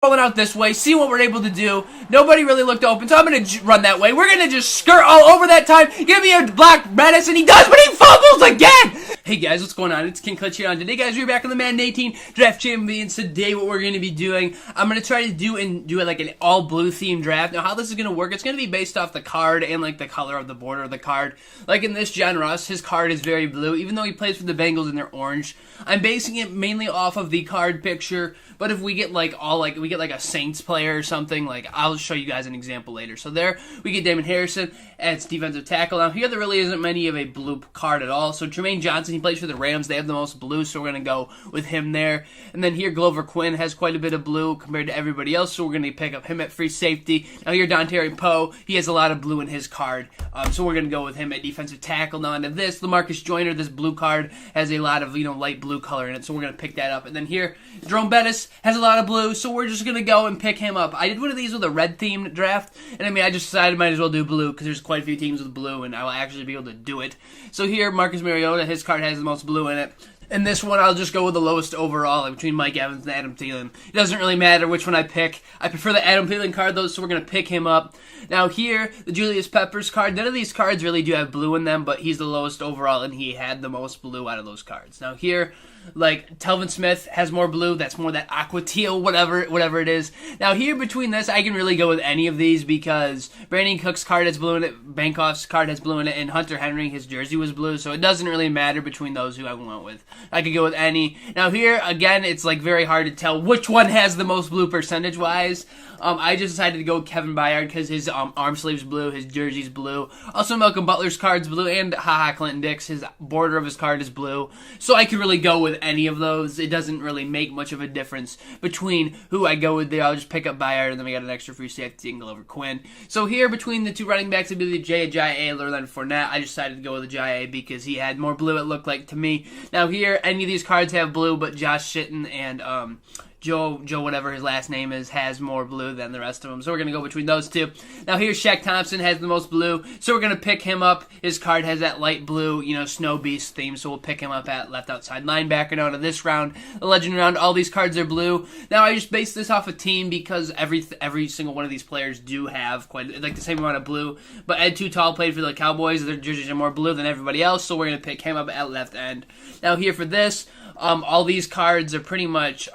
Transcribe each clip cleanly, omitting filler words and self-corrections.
rolling out this way, see what we're able to do. Nobody really looked open, so I'm going to run that way. We're going to just skirt all over that time. Give me a block medicine. He does, but he fumbles again. Hey guys, what's going on? It's King Clutch here. Today, guys, we're back on the Madden 18 Draft Champions. Today, what we're going to be doing, I'm going to try to do it like an all-blue themed draft. Now, how this is going to work, it's going to be based off the card and like the color of the border of the card. Like in this John Ross, his card is very blue, even though he plays for the Bengals and they're orange. I'm basing it mainly off of the card picture, but if we get like a Saints player or something, like I'll show you guys an example later. So there, we get Damon Harrison as defensive tackle. Now here, there really isn't many of a blue card at all. So Tremaine Johnson, he plays for the Rams. They have the most blue, so we're going to go with him there. And then here, Glover Quinn has quite a bit of blue compared to everybody else, so we're going to pick up him at free safety. Now here, Dontari Poe, he has a lot of blue in his card, so we're going to go with him at defensive tackle. Now into this, LaMarcus Joyner, this blue card has a lot of, light blue color in it, so we're going to pick that up. And then here, Jerome Bettis has a lot of blue, so we're just going to go and pick him up. I did one of these with a red-themed draft, and I just decided I might as well do blue, because there's quite a few teams with blue, and I will actually be able to do it. So here, Marcus Mariota, his card has the most blue in it. And this one, I'll just go with the lowest overall, like between Mike Evans and Adam Thielen. It doesn't really matter which one I pick. I prefer the Adam Thielen card, though, so we're going to pick him up. Now here, the Julius Peppers card. None of these cards really do have blue in them, but he's the lowest overall, and he had the most blue out of those cards. Now here, like, Telvin Smith has more blue. That's more that aqua teal, whatever it is. Now here, between this, I can really go with any of these because Brandon Cook's card has blue in it, Bankoff's card has blue in it, and Hunter Henry, his jersey was blue, so it doesn't really matter between those who I went with. I could go with any. Now here, again, it's like very hard to tell which one has the most blue percentage-wise. I just decided to go with Kevin Byard because his arm sleeve's blue, his jersey's blue. Also, Malcolm Butler's card's blue, and Clinton Dix, his border of his card is blue. So I could really go with any of those. It doesn't really make much of a difference between who I go with there. I'll just pick up Byard, and then we got an extra free safety and Glover Quinn. So here, between the two running backs, it'd be the J.A. or then Fournette. I just decided to go with the J.A. because he had more blue, it looked like to me. Now here, any of these cards have blue, but Josh Shitten and Joe, whatever his last name is, has more blue than the rest of them. So we're going to go between those two. Now here, Shaq Thompson has the most blue, so we're going to pick him up. His card has that light blue, Snow Beast theme, so we'll pick him up at left outside linebacker. Now to this round, the legend round, all these cards are blue. Now I just based this off a team because every single one of these players do have quite, like, the same amount of blue. But Ed Too Tall played for the Cowboys. Their jerseys are more blue than everybody else, so we're going to pick him up at left end. Now here for this, all these cards are pretty much,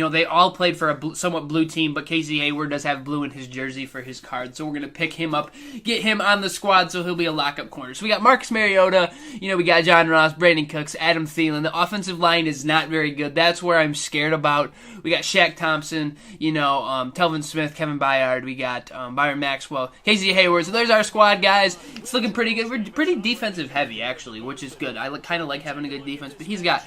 they all played for a somewhat blue team, but Casey Hayward does have blue in his jersey for his card, so we're going to pick him up, get him on the squad, so he'll be a lockup corner. So we got Marcus Mariota, we got John Ross, Brandon Cooks, Adam Thielen. The offensive line is not very good. That's where I'm scared about. We got Shaq Thompson, Telvin Smith, Kevin Byard. We got Byron Maxwell, Casey Hayward. So there's our squad, guys. It's looking pretty good. We're pretty defensive heavy, actually, which is good. I kind of like having a good defense, but he's got,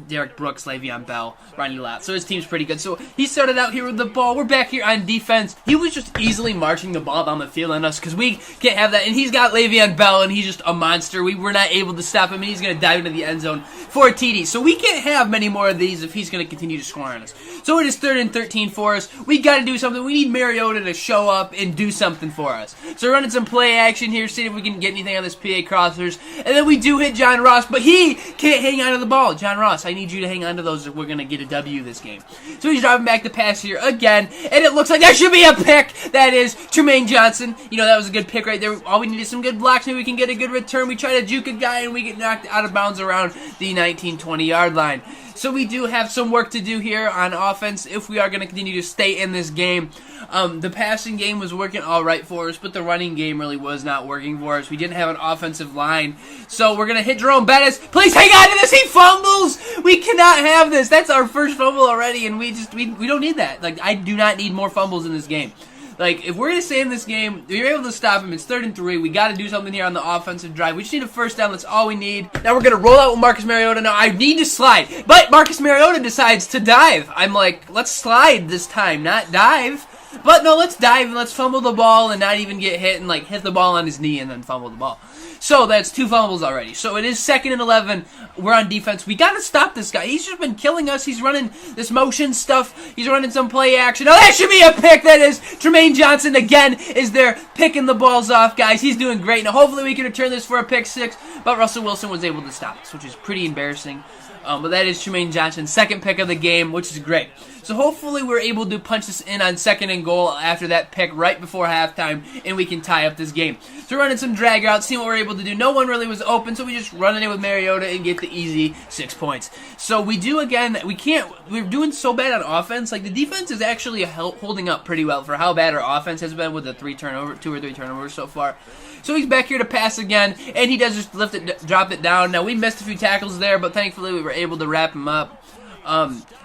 Derek Brooks, Le'Veon Bell, Ronnie Lott. So his team's pretty good. So he started out here with the ball. We're back here on defense. He was just easily marching the ball down the field on us because we can't have that. And he's got Le'Veon Bell, and he's just a monster. We were not able to stop him, and he's going to dive into the end zone for a TD. So we can't have many more of these if he's going to continue to score on us. So it is 3rd and 13 for us. We got to do something. We need Mariota to show up and do something for us. So we're running some play action here, see if we can get anything on this PA crossers. And then we do hit John Ross, but he can't hang on to the ball. John Ross, I need you to hang on to those if we're going to get a W this game. So he's driving back the pass here again, and it looks like that should be a pick. That is Tremaine Johnson. That was a good pick right there. All we need is some good blocks. Maybe we can get a good return. We try to juke a guy, and we get knocked out of bounds around the 19-20 yard line. So we do have some work to do here on offense if we are going to continue to stay in this game. The passing game was working all right for us, but the running game really was not working for us. We didn't have an offensive line. So we're going to hit Jerome Bettis. Please hang on to this. He fumbles. We cannot have this. That's our first fumble already, and we don't need that. Like, I do not need more fumbles in this game. Like, if we're going to stay in this game, if you're able to stop him, it's 3rd and 3. We got to do something here on the offensive drive. We just need a first down. That's all we need. Now we're going to roll out with Marcus Mariota. Now, I need to slide. But Marcus Mariota decides to dive. I'm like, let's slide this time, not dive. But no, let's dive and let's fumble the ball and not even get hit and, like, hit the ball on his knee and then fumble the ball. So that's 2 fumbles already. So it is 2nd and 11. We're on defense. We got to stop this guy. He's just been killing us. He's running this motion stuff. He's running some play action. Oh, that should be a pick. That is Tremaine Johnson again is there picking the balls off, guys. He's doing great. Now, hopefully we can return this for a pick 6, but Russell Wilson was able to stop this, which is pretty embarrassing. But that is Tremaine Johnson's 2nd pick of the game, which is great. So hopefully we're able to punch this in on 2nd and goal after that pick right before halftime, and we can tie up this game. So we're running some drag routes, seeing what we're able to do. No one really was open, so we just run it in with Mariota and get the easy 6 points. So we do, again, we're doing so bad on offense. Like, the defense is actually holding up pretty well for how bad our offense has been with the 2 or 3 turnovers so far. So he's back here to pass again, and he does just drop it down. Now, we missed a few tackles there, but thankfully we were able to wrap him up.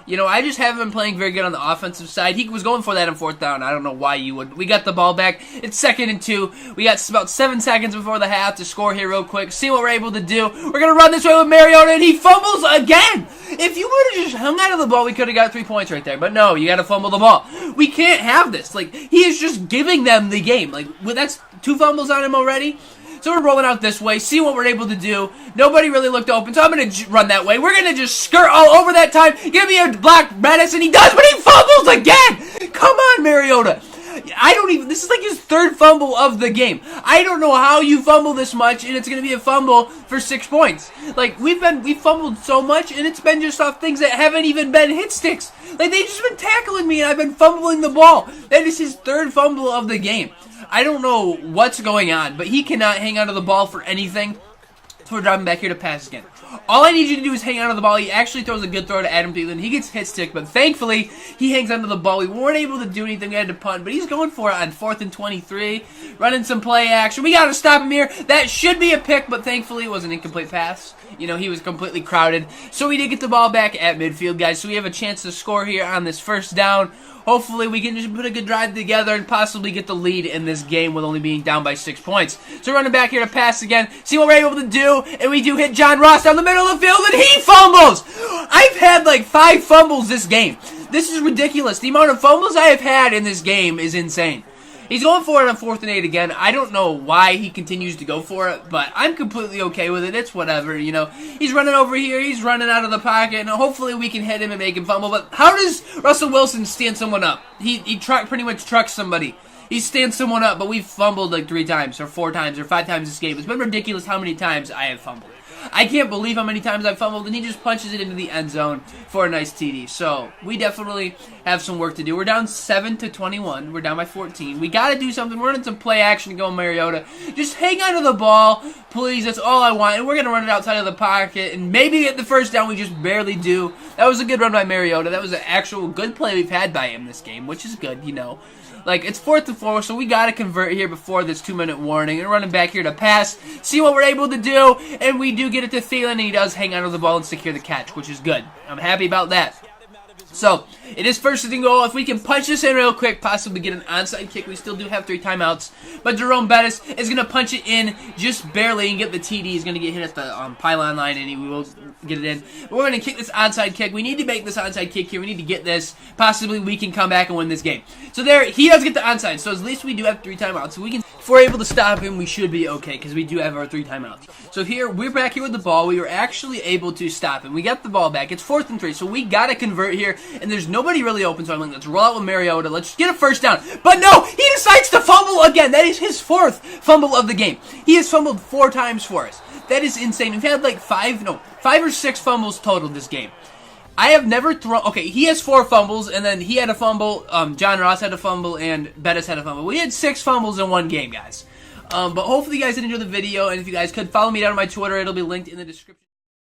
You know, I just haven't been playing very good on the offensive side. He was going for that on 4th down. I don't know why you would. We got the ball back. It's 2nd and 2. We got about 7 seconds before the half to score here real quick. See what we're able to do. We're going to run this way with Mariota, and he fumbles again. If you would have just hung out of the ball, we could have got 3 points right there. But no, you got to fumble the ball. We can't have this. Like, he is just giving them the game. Like, that's 2 fumbles on him already. So we're rolling out this way, see what we're able to do. Nobody really looked open, so I'm going to run that way. We're going to just skirt all over that time. Give me a black menace, and he does, but he fumbles again. Come on, Mariota. This is like his 3rd fumble of the game. I don't know how you fumble this much, and it's going to be a fumble for 6 points. Like, we've fumbled so much, and it's been just off things that haven't even been hit sticks. Like, they've just been tackling me, and I've been fumbling the ball. That is his 3rd fumble of the game. I don't know what's going on, but he cannot hang onto the ball for anything. So we're driving back here to pass again. All I need you to do is hang onto the ball. He actually throws a good throw to Adam Thielen. He gets hit stick, but thankfully, he hangs onto the ball. We weren't able to do anything. We had to punt, but he's going for it on 4th and 23. Running some play action. We got to stop him here. That should be a pick, but thankfully, it was an incomplete pass. You know, he was completely crowded. So we did get the ball back at midfield, guys. So we have a chance to score here on this 1st down. Hopefully, we can just put a good drive together and possibly get the lead in this game with only being down by 6 points. So running back here to pass again, see what we're able to do, and we do hit John Ross down the middle of the field, and he fumbles! I've had like 5 fumbles this game. This is ridiculous. The amount of fumbles I have had in this game is insane. He's going for it on 4th and 8 again. I don't know why he continues to go for it, but I'm completely okay with it. It's whatever, you know. He's running over here. He's running out of the pocket, and hopefully we can hit him and make him fumble. But how does Russell Wilson stand someone up? He pretty much trucks somebody. He stands someone up, but we've fumbled like 3 times or 4 times or 5 times this game. It's been ridiculous how many times I have fumbled. I can't believe how many times I've fumbled, and he just punches it into the end zone for a nice TD. So we definitely have some work to do. We're down 7-21. We're down by 14. We got to do something. We're running some play action to go Mariota. Just hang on to the ball, please. That's all I want. And we're going to run it outside of the pocket and maybe get the 1st down. We just barely do. That was a good run by Mariota. That was an actual good play we've had by him this game, which is good, you know. Like, it's 4th and 4, so we got to convert here before this 2-minute warning. And running back here to pass, see what we're able to do. And we do get it to Thielen, and he does hang onto the ball and secure the catch, which is good. I'm happy about that. So, it is 1st and goal. If we can punch this in real quick, possibly get an onside kick. We still do have 3 timeouts. But Jerome Bettis is going to punch it in just barely and get the TD. He's going to get hit at the pylon line, and he will get it in. But we're going to kick this onside kick. We need to make this onside kick here. We need to get this. Possibly we can come back and win this game. So there, he does get the onside. So at least we do have 3 timeouts. So if we're able to stop him, we should be okay because we do have our 3 timeouts. So here, we're back here with the ball. We were actually able to stop him. We got the ball back. It's 4th and 3, so we got to convert here. And there's nobody really open, so I'm like, let's roll out with Mariota. Let's get a 1st down. But no, he decides to fumble again. That is his 4th fumble of the game. He has fumbled 4 times for us. That is insane. We've had like 5 or 6 fumbles total this game. I have never thrown... Okay, he has 4 fumbles, and then he had a fumble. John Ross had a fumble, and Bettis had a fumble. We had 6 fumbles in one game, guys. But hopefully you guys did enjoy the video, and if you guys could, follow me down on my Twitter. It'll be linked in the description.